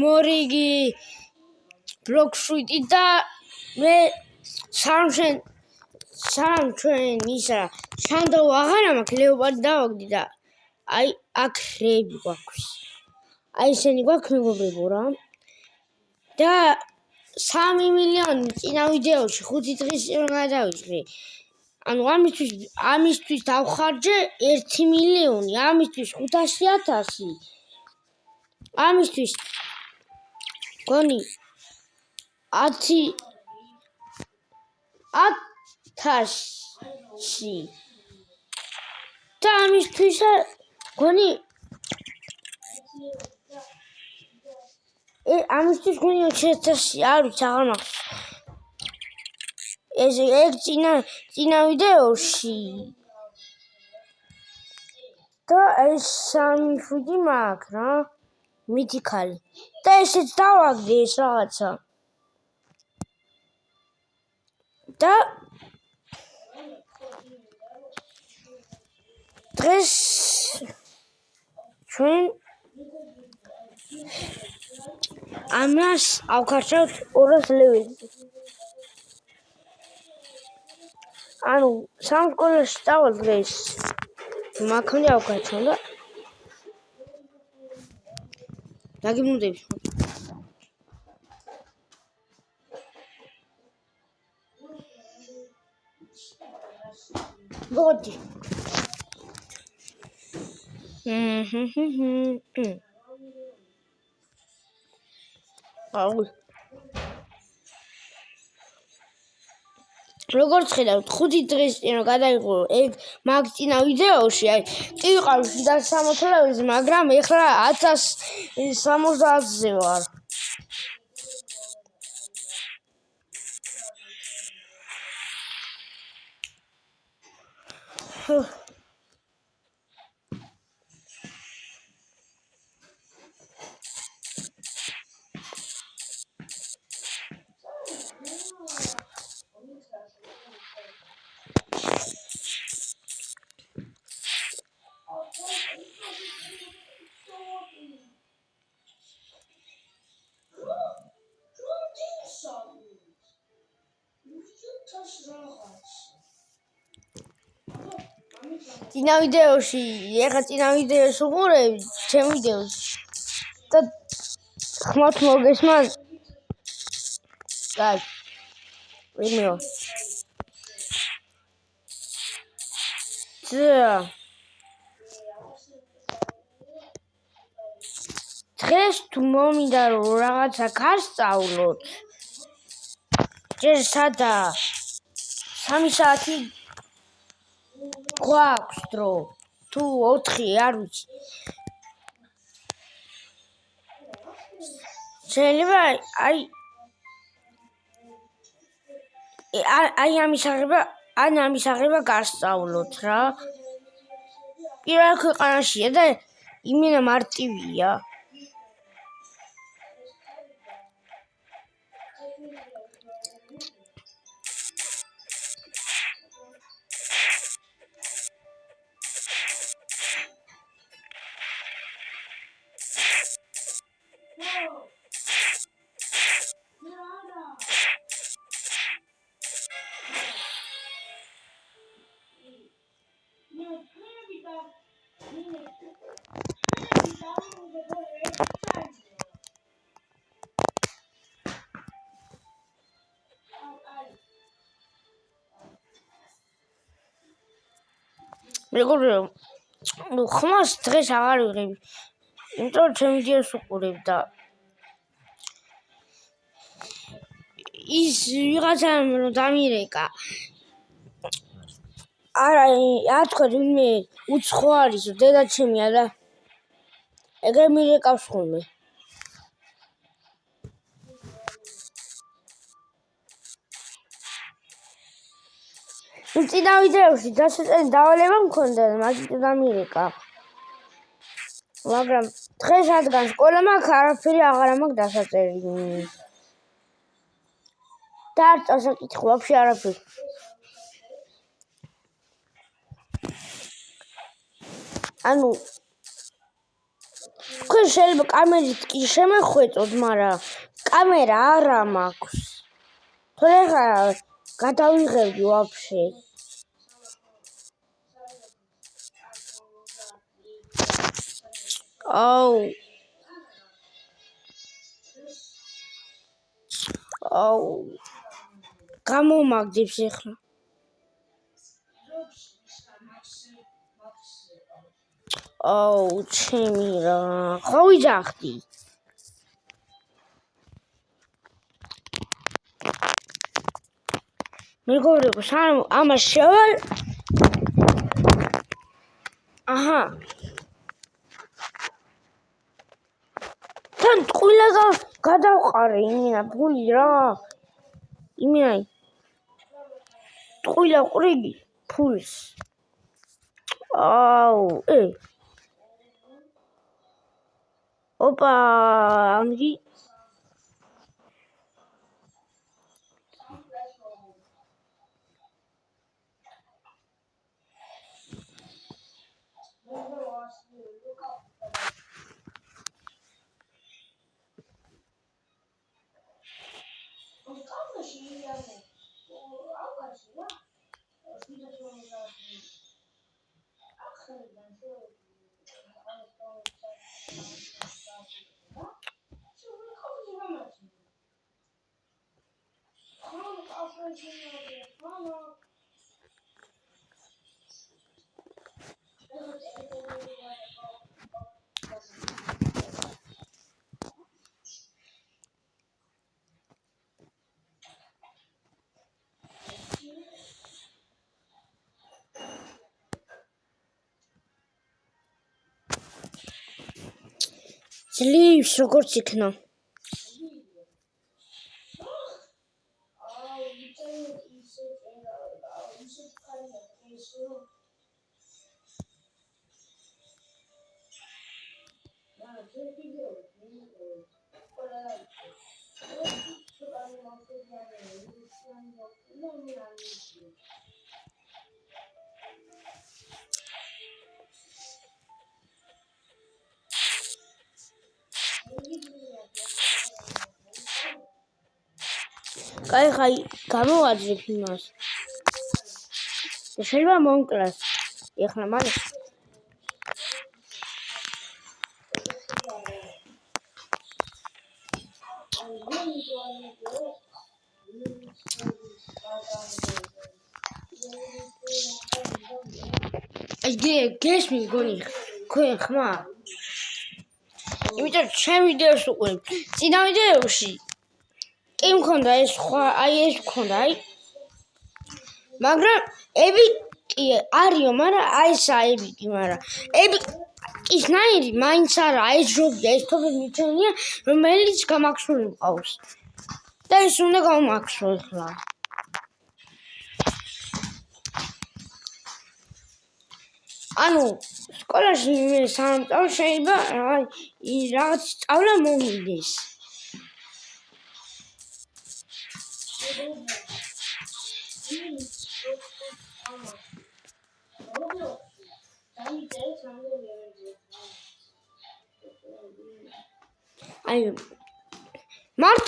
მორიგი ბლოკშვიტი და მე სამ ჩვენ ისა შანდო აღარა მაქვს ლეოპარდი დავაგდი და აი აქ რეები გვაქვს აი ესენი გვაქვს მეგობრებო რა და 3 მილიონი წინა ვიდეოში 5 დღის წინ გადავიჭრი ანუ ამისთვის დავხარჯე 1 მილიონი ამისთვის 500,000 ამისთვის გონი 10,000 და ამისთვის გონი ამისთვის გონი 20,000 არ ვიცი აღარ მაქვს ეს წინა ვიდეოში და ეს 3 შვიდი მაქვს რა მითიკალი და ესეც დავაგდი ეს რაღაცა და დღეს ჩვენ ამას ავქარშავთ 200 ლეველი ანუ სამ სკოლაში წავალ დღეს მაქმნი ავქარჩონ და დაგიმუნდები მოდი აუ როგორც ხედავთ 5 დღის წინ გადაიღო ეგ მაგ წინა ვიდეოში აი ყივყავ 60 ლეველზე მაგრამ ეხლა 1070-ზე ვარ წინა ვიდეოში ეხლა წინა ვიდეოს უყურებ ჩემ ვიდეოს და ხმათ მოგესმან კაი ვიმეო დღეს თუ მომინდა რომ რაღაცა გასწავლოთ ჯერ სადა 3 საათი გვაქვს დრო თუ 4 არ ვიცი შეიძლება აი ამის აღება გასწავლოთ რა პირველ ქვეყანაშია და იმენა მარტივია მეგობრებო ну ხმას დღეს აღარ ვიღებ იმიტომ რომ ჩემ ვიდეოს უყურებ და ის ვიღაცა რომ დამირეკა არა თქვა ვინმე უცხო არის დედა ჩემია და ეგრე მირეკავს ხოლმე წინა ვიდეოში დასაწერი დავალება მქონდა და მაგით დამირეკა მაგრამ დღეს რადგან სკოლა მაქვს არაფერი აღარ მაქვს დასაწერი და არ წასაკითხო ვაფშე არაფერი ანუ თქვენ შეიძლება კამერით კი შემეხვეწოთ, მაგრამ კამერა არა მაქვს. თორე ხა გადავიღებდი ვაფშე. აუ გამომაგდებს ახლა. აუ ჩემი რა ხო ვიძახდი. მეგობრებო სანამ ამას შევალ აჰა თან ტყუილა გადავყარე იმინა ფული რა იმინა ტყუილა ყრილი ფულს აუ ოპა ამგი ძლივს როგორც იქნა კაი ხაი გამოვაძრებ იმას და შეიძლება მომკლას ეხლა მალე გესმი გონი ქვენ ხმა იმიტომ ჩემ ვიდეოს უყურებ წინა ვიდეოში კი მქონდა ეს სხვა ეს მქონდა მაგრამ ები კი არიო მაგრამ ეს ები კი მაგრამ ები ის ნაირი მაინც არა ეს ჯობია ეს თორე მიცენია რომელიც გამაქსული მყავს და ეს უნდა გამაქსო ახლა ანუ სკოლაში მე სამწაო შეიძლება რაღაც სწავლა მომიდეს აი მართ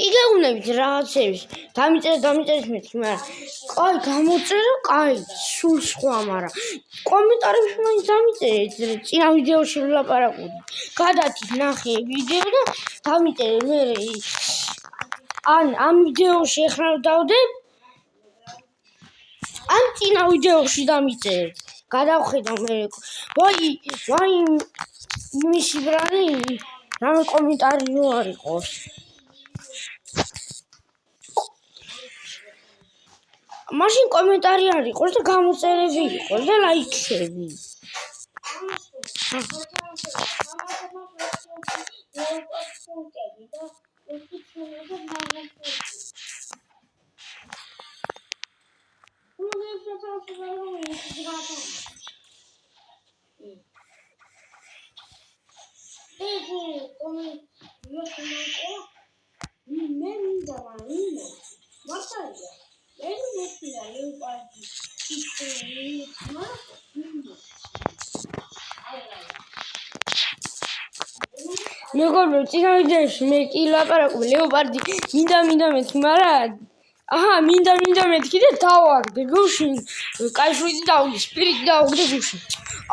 იგეუნებით რაღაცებს დამიწერეთ მეთქი მაგრამ კაი გამოწერა კაი სულ სხვა მაგრამ კომენტარებში მაინც დამიწერეთ წინა ვიდეოში ვლაპარაკობდი გადათით ნახე ვიდეო და დამიწერე მე ამ ვიდეოში ახლა დავდებ ამ წინა ვიდეოში დამიწერე გადავხედავ მე ვაი მისი ბრალი რამე კომენტარი რო არ იყოს მაშინ კომენტარი არ იყოს და გამოწერები იყოს და ლაიქები მეგობრო, წინა ვიდეოში მე კი ლაპარაკობ ლეოპარდი მინდა მეთქი, მაგრამ აჰა, მინდა მეთქი და დავაგდე გუშინ. კაიშვიდი დავგდი, სპირიტი დავგდი გუშინ.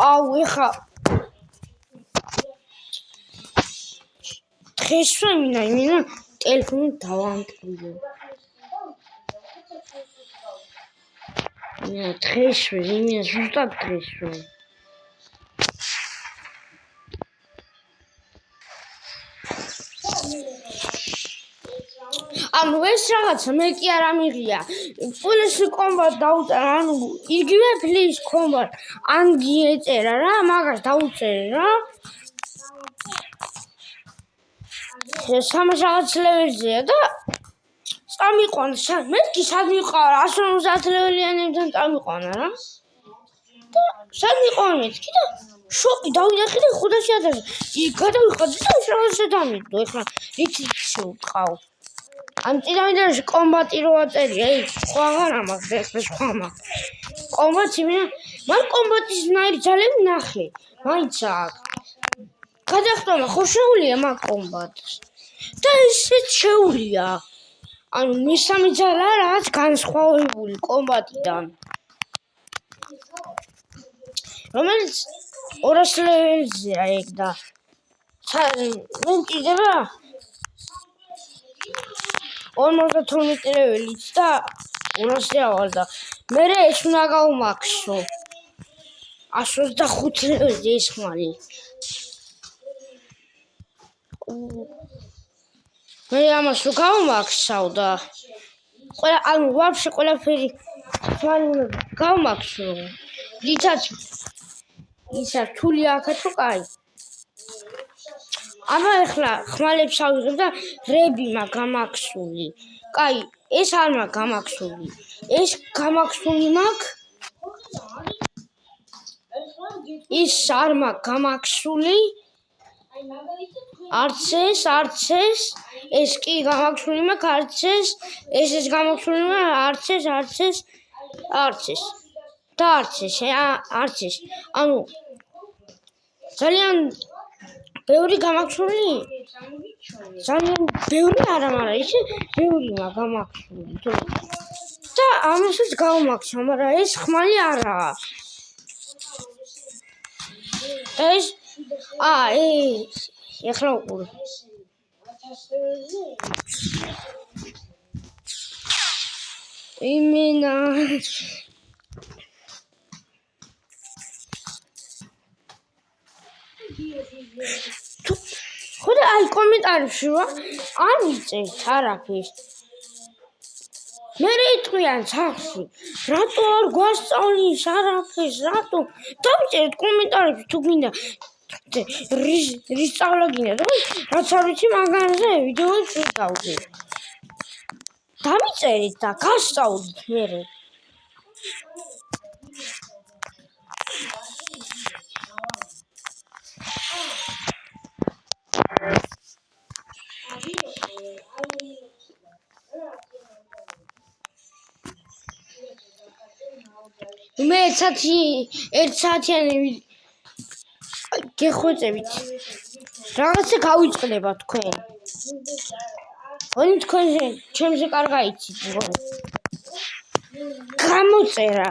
აუ, ეხა დღესვე მინდა ტელეფონი დავამტკბილე. დღესვე, ზუსტად დღესვე. ანუ ეს რაღაცა მე კი არ ამიღია. პოლისი კომბატ დაუწერა, ანუ იგივე ფლის კომბატ ანგი ეწერა რა, მაგას დაუწერე რა. 300 რაღაც ლეველზეა და წამიყვანა. მე კი სად მიყარა 150 ლეველიანებთან წამიყვანა რა. და სად მიყარა მეთქი და შოკი დავინახე და 500,000 გადავიხადე და რაღაცა დამიდო. ეხლა რითი შევყავ. ამ წინა ვიდეოში კომბატი რო აწერია, სხვა აღარ ამაქვს, ეხლა სხვა მაქვს. კომბატი მან კომბატის ნაირი ძალები ნახე. მაინც აქვს. გადახტომა ხო შეუულია მაგ კომბატს. და ესეც შეუულია. ანუ მესამე ძალა რაღაც განსხვავებული კომბატიდან. რომელიც 200 ლეველზეა ეგ და მე კიდევა 52 ლეველიც და 200 ავალ და მე ეს უნდა გავმაქსო 125 ლეველზე ეს ხმალი. მე ამას რო გავმაქსავ და ანუ ვაფშე ყველაფერი ხმალი გავმაქსო. რითაც ისა რთული აქაც რო კაი. აბა ეხლა ხმალებს ავიღებ და რები მაქვს გამაქსული. კაი, ეს არ მაქვს გამაქსული. ეს გამაქსული მაქვს. ის არ მაქვს გამაქსული. არც ეს, ეს კი გამაქსული მაქვს, არც ეს გამაქსული მაქვს, არც ეს. და არც ეს. ანუ ძალიან ბევრი გამაქსული. ძალიან ბევრი არა, მაგრამ ისე ბევრი მაქვს გამაქსული. და ამასაც გავმაქსო, მაგრამ ეს ხმალი არაა. და ეს ეხლა უყურე. იმენა ხოდა აი კომენტარებში არ მიწერთ არაფერს. მე იტყვიან სახში, რატო არ გვასწავლის არაფერს, რატო? დავიწერეთ კომენტარებში თუ გინდა რის სწავლა გინდა, რაც არ ვიცი მაგაზე ვიდეოებს ვიყავდი. დავიწერეთ და გასწავლით მერე. მე 1 საათიანი გეხვეწებით. რაღაცა გავიწყდება თქვენ. თქვენ ჩემზე კარგა იცით. გამოწერა.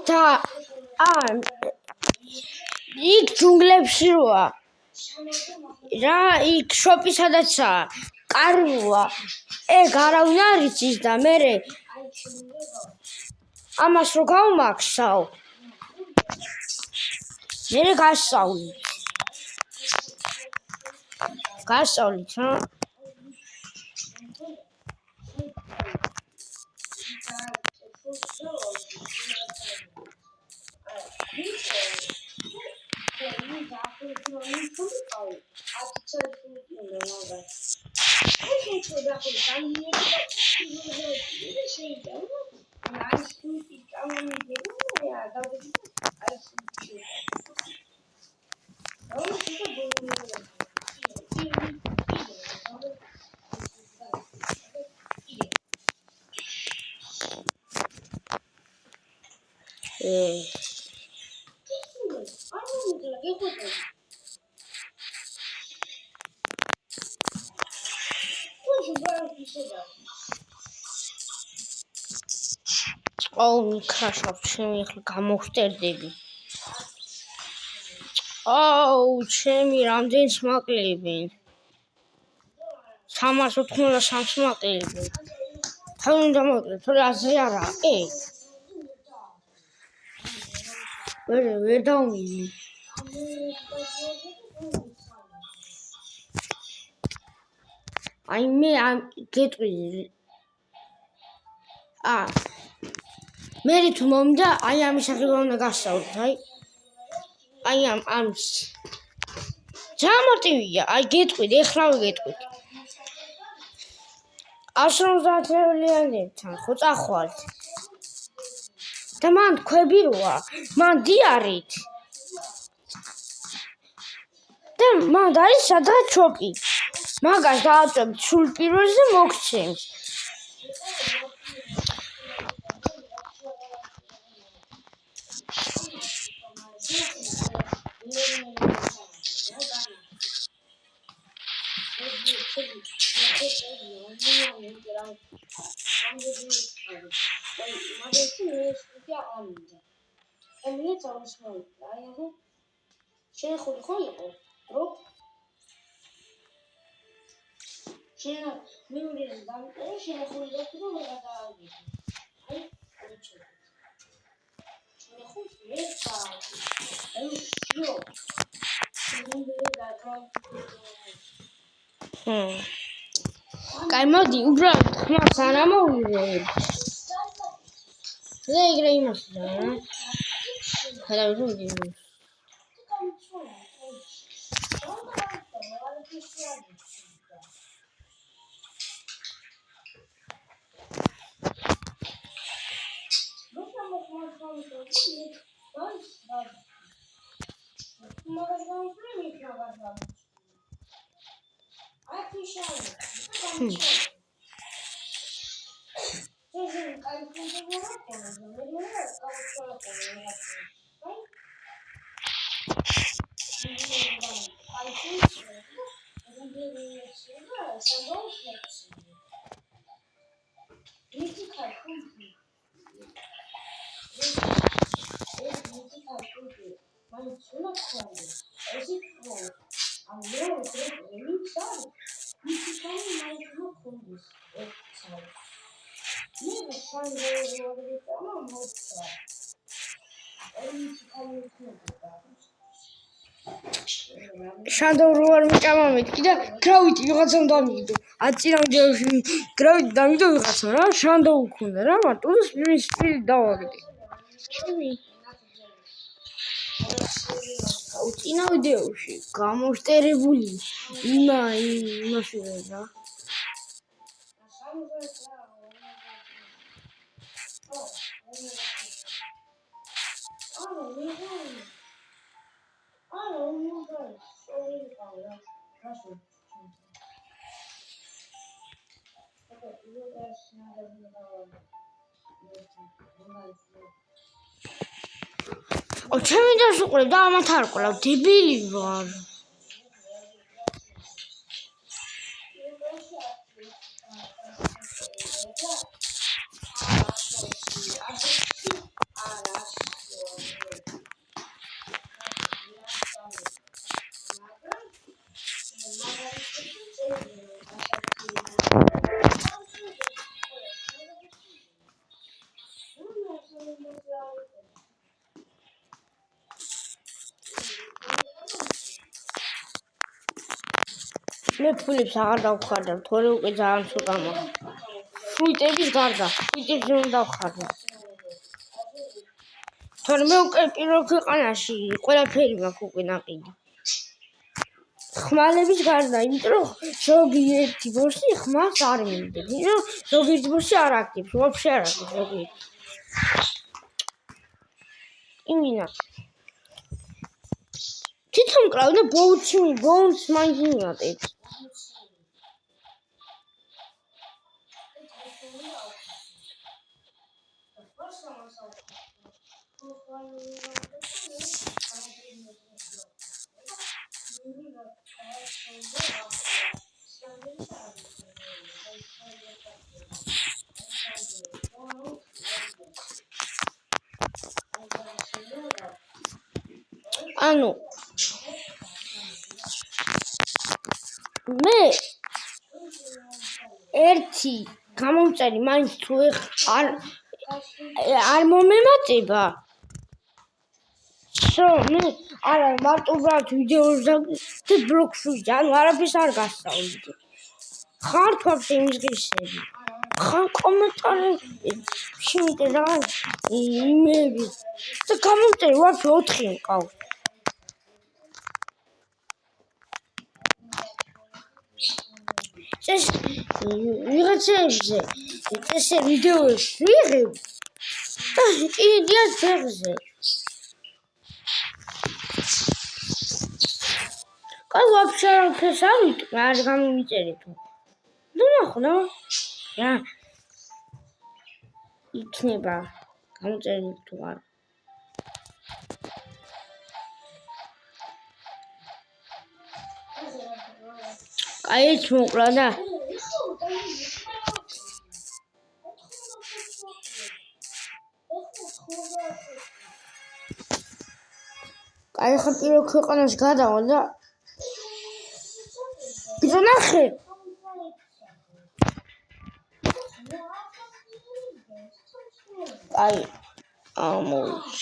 და იქ ჯუნგლებში როა რა იქ შოპი სადაცაა კარვია ეგ არავინ არ იცის და მე ამას რო გავმაქსავ მე გასწავლით რა მიქრაშავ, ჩემი ახლა გამოვხტერდები. ჩემი რამდენს მაკლებენ? 383-ს მაკლებენ. თავი უნდა მოკლე, თორე აზრი არა. ვერ დავმივი. მე გეტყვი. მე თუ მომდა, ამის აღება უნდა გასწავლოთ, ამის. ჯამოტივია, გეტყვით, ეხლავე გეტყვით. 150-იანებთან ხო წახვალთ. და მან ქვები როა, მან დიარით. და მან არის სადღაც ჩოპი. მაგას დააწვევთ სულ პირველზე მოგცემს. კაი მოდი უბრალოდ ხმას არ ამოვიღებ. ეგრე იმასია. ხედავ რომ შანდო რო არ მიჭამა მეთქი და გრავიტი ვიღაცამ დამიგდო. აწინავდეში გრავიტი დამიგდო ვიღაცამ რა შანდო უქონდა რა მარტო სპილი დავაგდე. აწინავდეში გამოსტერებული იმაში რა. ჩემი დასუყრებ და ამათ არ ყოლავ, დებილი ვარ. მე ფულებს აღარ დავხარდავ, თორე უკვე ძალიან ცოტა მაქვს. ფრუიტების გარდა, ფრუიტებს ვერ დავხარდავ. თორე მე უკვე პირველ ქვეყანაში ყველაფერი მაქვს უკვე ნაყიდი. ხმალების გარდა, იმიტომ რომ ზოგიერთი ბორში ხმას არ მინდებს. იმიტომ რომ ზოგიერთი ბორში არ აქტივს, ვაფშე არ აქტივს ზოგიერთი. იმინა თვითონ კრავდა ბოუნს მაინც მიატეთ ანუ მე ერთი გამომწერი მაინც თუ არ მომემატება მე არა მარტო უბრალოდ ვიდეოს და ბლოგს ვიჯდა ანუ არაფერს არ გასწავლით ხარ თორსე იმისგისები ხარ კომენტარებში მიტე რაღაც იმეები და გამომწერი ვაფშე 4 მყავს ეს ვიღაცებზე ეს ვიდეოს ვიღებ და კიდია ძეგზე კაი ვაფშე არაფერს არ ვიტყვი არ გამომიწერე თუ ნუ ნახო რა იქნება გამოწერილი თუ არა კაი ეს მოკლა და კაი ხა პირველ ქვეყანაში გადავა და ბიჭო ნახე კაი ამოიჩ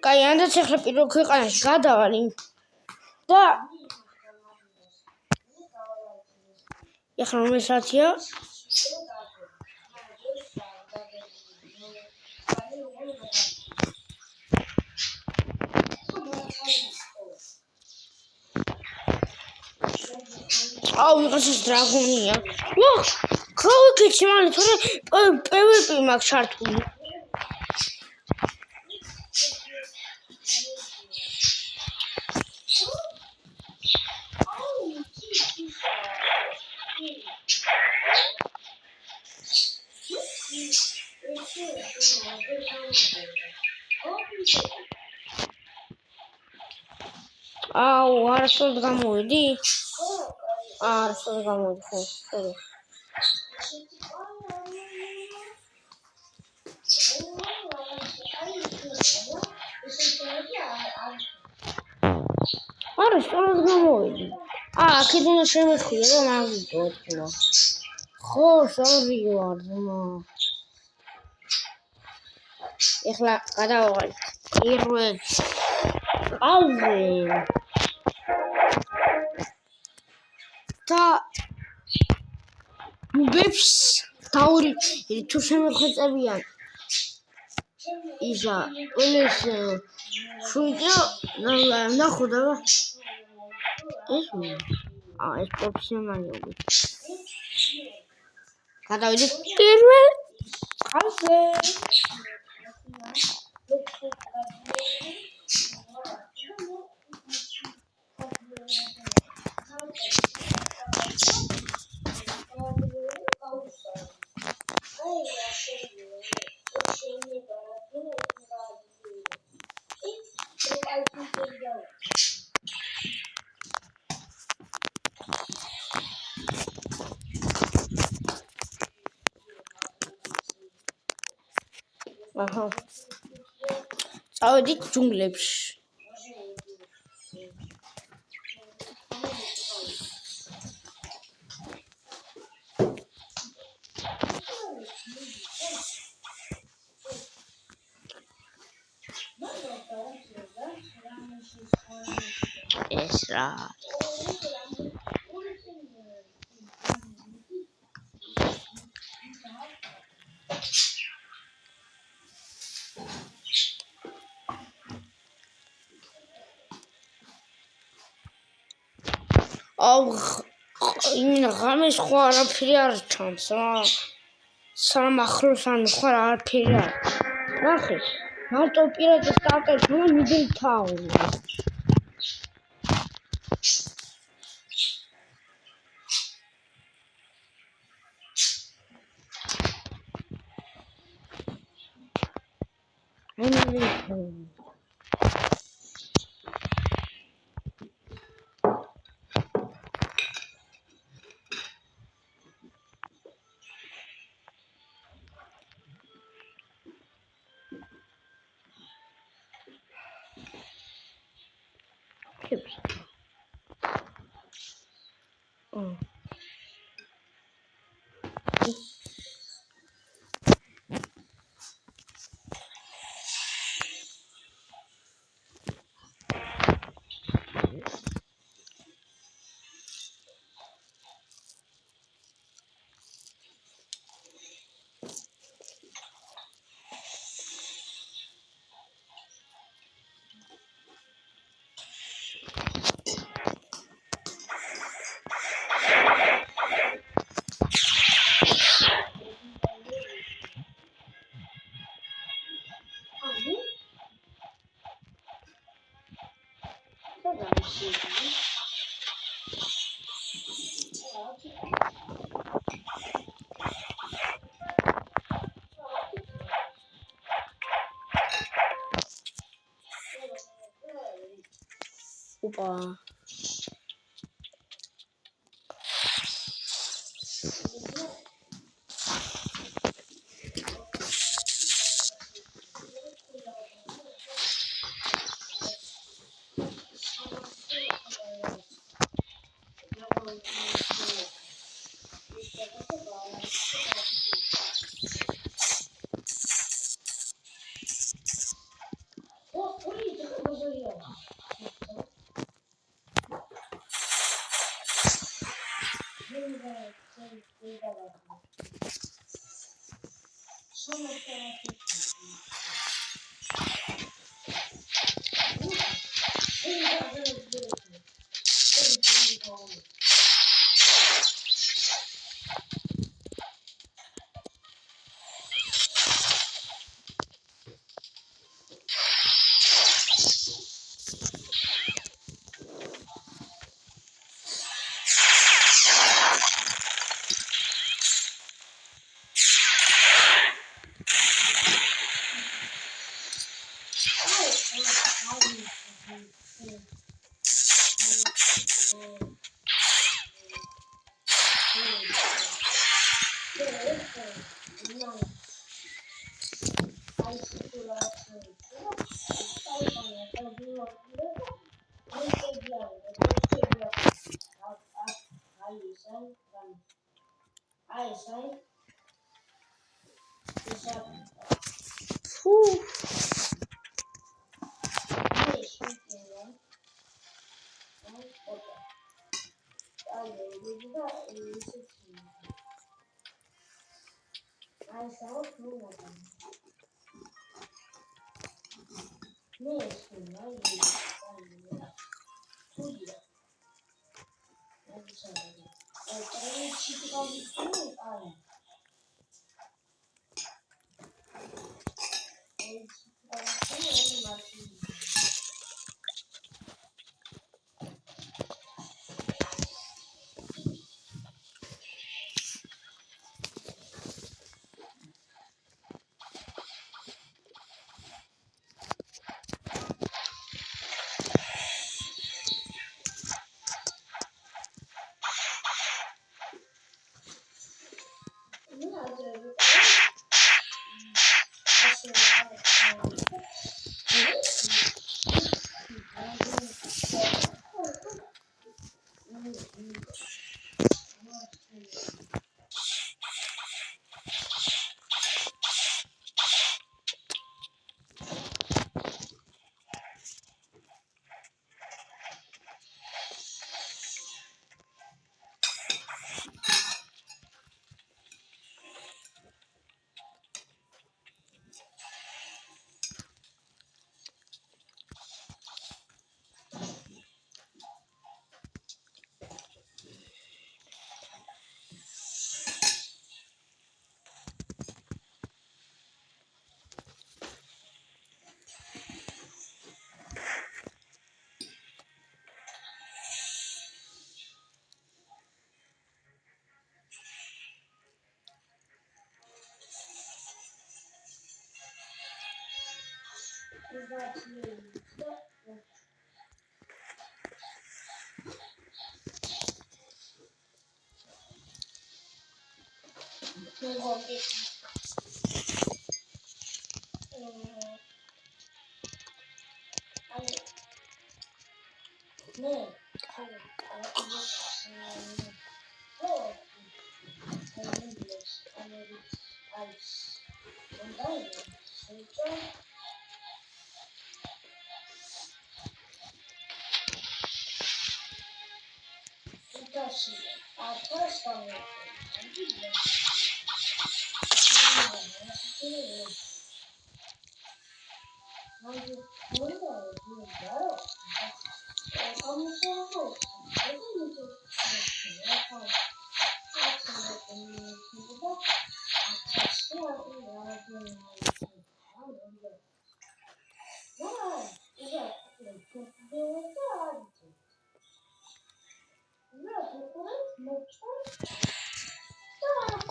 კაი ანდაც ახლა პირველ ქვეყანაში გადავალ და ახლა რომ ესათია აუ ვიღაცას დრაგონია ვახ გავიქეჩი მალე თორე PvP მაქვს ჩართული აუ არასდროს გამოვიდი არასდროს გამოვიდი ხო სორი არასდროს გამოვიდი აქეთ უნდა შემეხვიდე რომ არ ვიდო ხო სორი ვარ ძმა ეხლა გადავავალ პირველ ალვე და ბებს დაური თუ შემეხვეწებიან ისა ყველეს შუიდო ნახო და ეს ეს პროფესიონალები გადავიდეთ პირველ ალვე აჰა. წავედით ჯუნგლებში. ეს რა იმენა ღამეს ხო არაფერი არ ჩანს რა სამ ახლოს ან ხო არაფერი არ ნახე მარტო პირადი სტარტებს რომ მიდელ თაური Opa.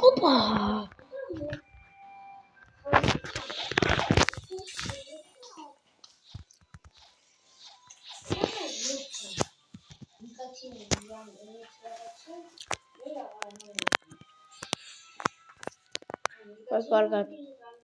ოპა კარგად